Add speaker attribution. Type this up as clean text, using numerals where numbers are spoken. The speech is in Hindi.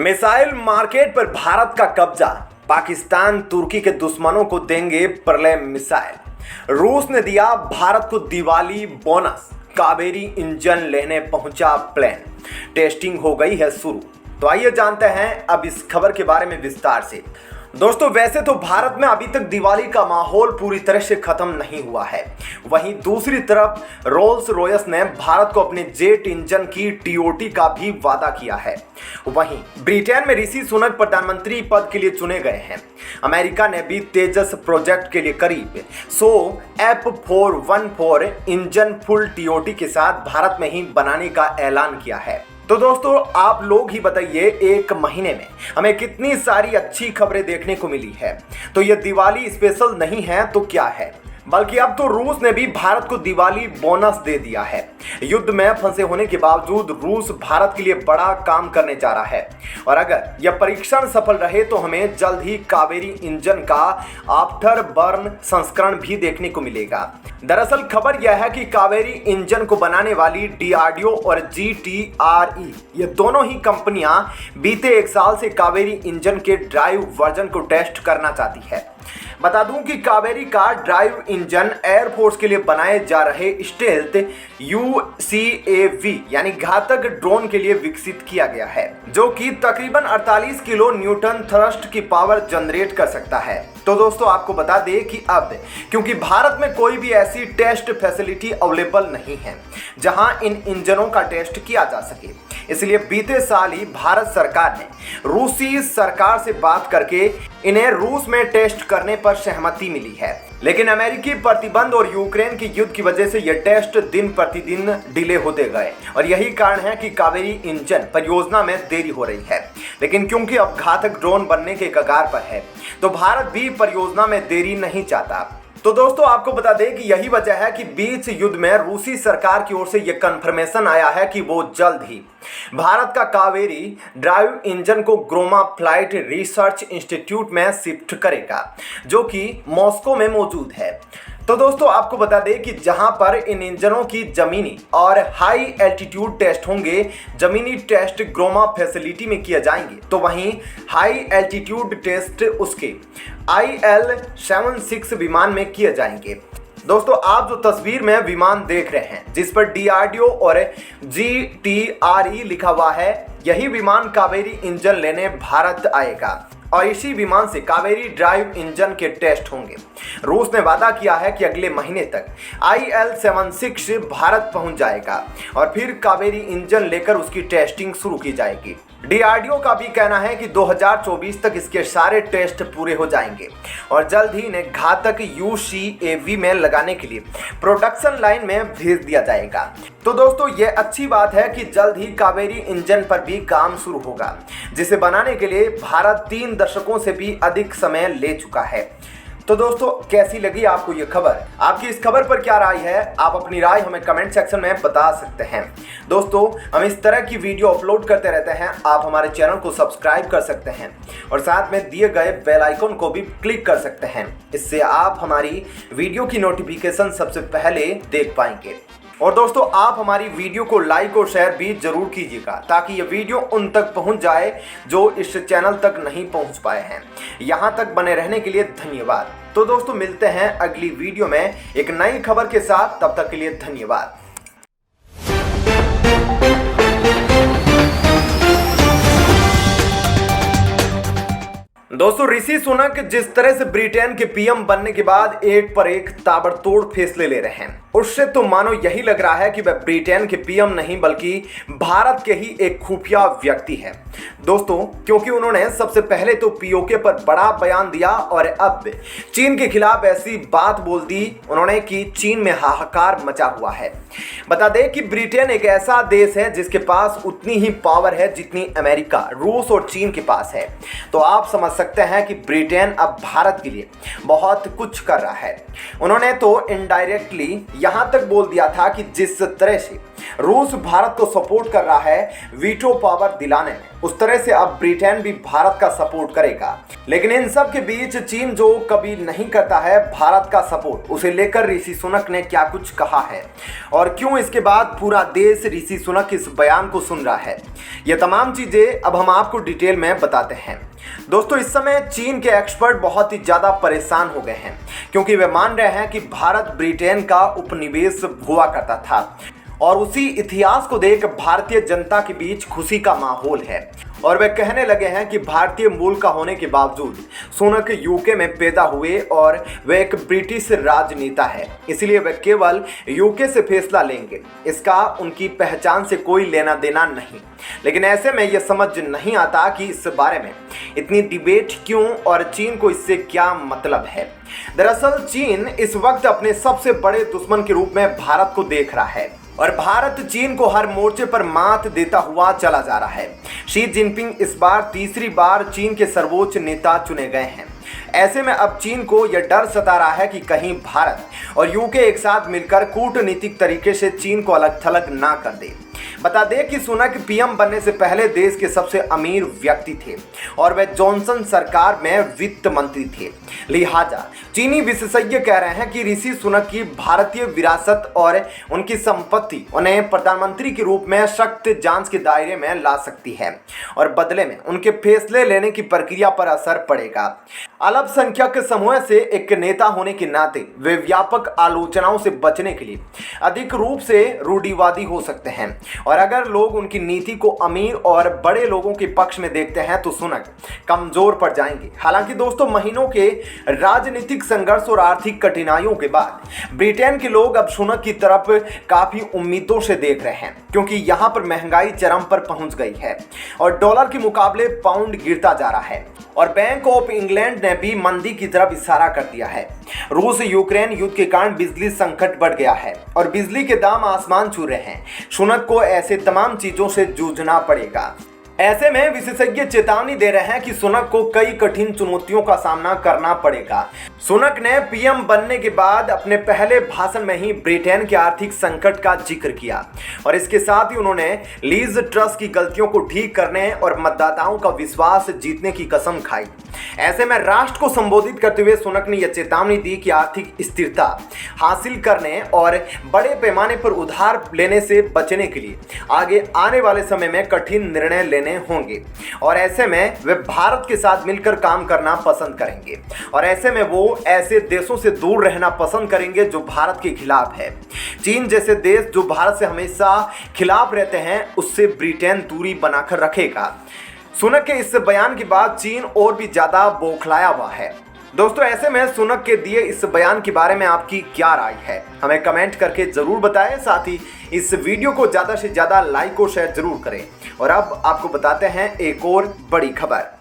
Speaker 1: मिसाइल मार्केट पर भारत का कब्जा। पाकिस्तान तुर्की के दुश्मनों को देंगे प्रलय मिसाइल। रूस ने दिया भारत को दिवाली बोनस। कावेरी इंजन लेने पहुंचा प्लेन। टेस्टिंग हो गई है शुरू। तो आइए जानते हैं अब इस खबर के बारे में विस्तार से। दोस्तों, वैसे तो भारत में अभी तक दिवाली का माहौल पूरी तरह से खत्म नहीं हुआ है। वहीं दूसरी तरफ रोल्स रॉयस ने भारत को अपने जेट इंजन की टीओटी का भी वादा किया है। वहीं ब्रिटेन में ऋषि सुनक प्रधानमंत्री पद के लिए चुने गए हैं। अमेरिका ने भी तेजस प्रोजेक्ट के लिए करीब 100 F414 इंजन फुल टीओटी के साथ भारत में ही बनाने का ऐलान किया है। तो दोस्तों, आप लोग ही बताइए, एक महीने में हमें कितनी सारी अच्छी खबरें देखने को मिली है। तो ये दिवाली स्पेशल नहीं है तो क्या है, बल्कि अब तो रूस ने भी भारत को दिवाली बोनस दे दिया है। युद्ध में फंसे होने के बावजूद रूस भारत के लिए बड़ा काम करने जा रहा है और अगर यह परीक्षण सफल रहे तो हमें जल्द ही कावेरी इंजन का आफ्टर बर्न संस्करण भी देखने को मिलेगा। दरअसल खबर यह है कि कावेरी इंजन को बनाने वाली डीआरडीओ और GTRE ये दोनों ही कंपनियां बीते 1 साल से कावेरी इंजन के ड्राइव वर्जन को टेस्ट करना चाहती है। बता दूं कि कावेरी का ड्राइव इंजन एयरफोर्स के लिए बनाए जा रहे स्टेल्थ UCAV यानी घातक ड्रोन के लिए विकसित किया गया है, जो कि तकरीबन 48 किलो न्यूटन थ्रस्ट की पावर जनरेट कर सकता है। तो दोस्तों, आपको बता दें कि अब क्योंकि भारत में कोई भी ऐसी टेस्ट फैसिलिटी अवेलेबल नहीं है जहां इन इंजनों का टेस्ट किया जा सके, इसलिए बीते साल ही भारत सरकार ने रूसी सरकार से बात करके इन्हें रूस में टेस्ट करने पर सहमति मिली है। लेकिन अमेरिकी प्रतिबंध और यूक्रेन की युद्ध की वजह से यह टेस्ट दिन प्रतिदिन डिले होते गए और यही कारण है कि कावेरी इंजन परियोजना में देरी हो रही है। लेकिन क्योंकि अब घातक ड्रोन बनने के कगार पर है तो भारत भी परियोजना में देरी नहीं चाहता। तो दोस्तों, आपको बता दें कि यही वजह है कि बीच युद्ध में रूसी सरकार की ओर से यह कंफर्मेशन आया है कि वो जल्द ही भारत का कावेरी ड्राइव इंजन को ग्रोमा फ्लाइट रिसर्च इंस्टीट्यूट में शिफ्ट करेगा, जो कि मॉस्को में मौजूद है। तो दोस्तों, आपको बता दें कि जहां पर इन इंजनों की जमीनी और हाई एल्टीट्यूड टेस्ट होंगे, जमीनी टेस्ट ग्रोमा फैसिलिटी में किए जाएंगे, तो वहीं हाई एल्टीट्यूड टेस्ट उसके IL-76 विमान में किए जाएंगे। दोस्तों, आप जो तस्वीर में विमान देख रहे हैं जिस पर DRDO और GTRE लिखा हुआ है, यही विमान कावेरी इंजन लेने भारत आएगा और इसी विमान से कावेरी ड्राइव इंजन के टेस्ट होंगे। रूस ने वादा किया है कि अगले महीने तक IL-76 भारत पहुंच जाएगा और फिर कावेरी इंजन लेकर उसकी टेस्टिंग शुरू की जाएगी। DRDO का भी कहना है कि 2024 तक इसके सारे टेस्ट पूरे हो जाएंगे और जल्द ही इन्हें घातक UCAV में लगाने के लिए प्रोडक्शन लाइन में भेज दिया जाएगा। तो दोस्तों, ये अच्छी बात है कि जल्द ही कावेरी इंजन पर भी काम शुरू होगा, जिसे बनाने के लिए भारत 3 दशकों से भी अधिक समय ले चुका है। तो दोस्तों, कैसी लगी आपको ये खबर? आपकी इस खबर पर क्या राय है? आप अपनी राय हमें कमेंट सेक्शन में बता सकते हैं। दोस्तों, हम इस तरह की वीडियो अपलोड करते रहते हैं। आप हमारे चैनल को सब्सक्राइब कर सकते हैं और साथ में दिए गए बेल आइकन को भी क्लिक कर सकते हैं। इससे आप हमारी वीडियो की नोटिफिकेशन सबसे पहले देख पाएंगे। और दोस्तों, आप हमारी वीडियो को लाइक और शेयर भी जरूर कीजिएगा ताकि ये वीडियो उन तक पहुंच जाए जो इस चैनल तक नहीं पहुंच पाए हैं। यहां तक बने रहने के लिए धन्यवाद। तो दोस्तों, मिलते हैं अगली वीडियो में एक नई खबर के साथ। तब तक के लिए धन्यवाद। दोस्तों, ऋषि सुनक जिस तरह से ब्रिटेन के PM बनने के बाद एक पर एक ताबड़तोड़ फैसले ले रहे हैं, उससे तो मानो यही लग रहा है कि वह ब्रिटेन के PM नहीं बल्कि भारत के ही एक खुफिया व्यक्ति है। दोस्तों, क्योंकि उन्होंने सबसे पहले तो POK पर बड़ा बयान दिया और अब चीन के खिलाफ ऐसी बात बोल दी उन्होंने कि चीन में हाहाकार मचा हुआ है। बता दें कि ब्रिटेन एक ऐसा देश है जिसके पास उतनी ही पावर है जितनी अमेरिका, रूस और चीन के पास है। तो आप समझ सकते हैं कि ब्रिटेन अब भारत के लिए बहुत कुछ कर रहा है। उन्होंने तो इनडायरेक्टली यहां तक बोल दिया था कि जिस तरह से रूस भारत को सपोर्ट कर रहा है वीटो पावर दिलाने में, उस तरह से अब ब्रिटेन भी भारत का सपोर्ट करेगा। लेकिन इन सब के बीच चीन जो कभी नहीं करता है भारत का सपोर्ट, उसे लेकर ऋषि सुनक ने क्या कुछ कहा है और क्यों इसके बाद पूरा देश ऋषि सुनक इस बयान को सुन रहा है, ये तमाम चीजें अब हम आपको डिटेल में बताते हैं। दोस्तों, इस समय चीन के एक्सपर्ट बहुत ही ज्यादा परेशान हो गए हैं क्योंकि वे मान रहे हैं कि भारत ब्रिटेन का उपनिवेश हुआ करता था और उसी इतिहास को देख भारतीय जनता के बीच खुशी का माहौल है और वे कहने लगे हैं कि भारतीय मूल का होने के बावजूद सुनक यूके में पैदा हुए और वे एक ब्रिटिश राजनेता है, इसलिए वे केवल यूके से फैसला लेंगे, इसका उनकी पहचान से कोई लेना देना नहीं। लेकिन ऐसे में यह समझ नहीं आता कि इस बारे में इतनी डिबेट क्यों और चीन को इससे क्या मतलब है। दरअसल चीन इस वक्त अपने सबसे बड़े दुश्मन के रूप में भारत को देख रहा है और भारत चीन को हर मोर्चे पर मात देता हुआ चला जा रहा है। शी जिनपिंग इस बार तीसरी बार चीन के सर्वोच्च नेता चुने गए हैं। ऐसे में अब चीन को यह डर सता रहा है कि कहीं भारत और यूके एक साथ मिलकर कूटनीतिक तरीके से चीन को अलग थलग ना कर दे। बता दें कि सुनक पीएम बनने से पहले देश के सबसे अमीर व्यक्ति थे और वे जॉनसन सरकार में वित्त मंत्री थे। लिहाजा चीनी विशेषज्ञ कह रहे हैं कि ऋषि सुनक की भारतीय विरासत और उनकी संपत्ति उन्हें प्रधानमंत्री के रूप में सख्त जांच के दायरे में ला सकती है और बदले में उनके फैसले लेने की प्रक्रिया पर असर पड़ेगा। अल्पसंख्यक समूह से एक नेता होने के नाते वे व्यापक आलोचनाओं से बचने के लिए अधिक रूप से रूढ़िवादी हो सकते हैं और अगर लोग उनकी नीति को अमीर और बड़े लोगों के पक्ष में देखते हैं तो सुनक कमजोर पड़ जाएंगे। हालांकि दोस्तों, महीनों के राजनीतिक संघर्ष और आर्थिक कठिनाइयों के बाद ब्रिटेन के लोग अब सुनक की तरफ काफी उम्मीदों से देख रहे हैं क्योंकि यहां पर महंगाई चरम पर पहुंच गई है और डॉलर के मुकाबले पाउंड गिरता जा रहा है और बैंक ऑफ इंग्लैंड ने भी मंदी की तरफ इशारा कर दिया है। रूस यूक्रेन युद्ध के कारण बिजली संकट बढ़ गया है और बिजली के दाम आसमान छू रहे हैं। सुनक को ऐसे तमाम चीजों से जूझना पड़ेगा। ऐसे में विशेषज्ञ चेतावनी दे रहे हैं कि सुनक को कई कठिन चुनौतियों का सामना करना पड़ेगा। सुनक ने पीएम बनने के बाद अपने पहले भाषण में ही ब्रिटेन के आर्थिक संकट का जिक्र किया और इसके साथ ही उन्होंने लीज ट्रस्ट की गलतियों को ठीक करने और मतदाताओं का विश्वास जीतने की कसम खाई। ऐसे में राष्ट्र को संबोधित करते हुए सुनक ने यह चेतावनी दी कि आर्थिक स्थिरता हासिल करने और बड़े पैमाने पर उधार लेने से बचने के लिए आगे आने वाले समय में कठिन निर्णय लेने होंगे और ऐसे में वे भारत के साथ मिलकर काम करना पसंद करेंगे और ऐसे में वो ऐसे देशों से दूर रहना पसंद करेंगे जो भारत के खिलाफ है। चीन जैसे देश जो भारत से हमेशा खिलाफ रहते हैं, उससे ब्रिटेन दूरी बनाकर रखेगा। सुनक के इस बयान के बाद चीन और भी ज्यादा बौखलाया हुआ है। दोस्तों, ऐसे में सुनक के दिए इस बयान के बारे में आपकी क्या राय है, हमें कमेंट करके जरूर बताएं। साथ ही इस वीडियो को ज्यादा से ज्यादा लाइक और शेयर जरूर करें। और अब आपको बताते हैं एक और बड़ी खबर।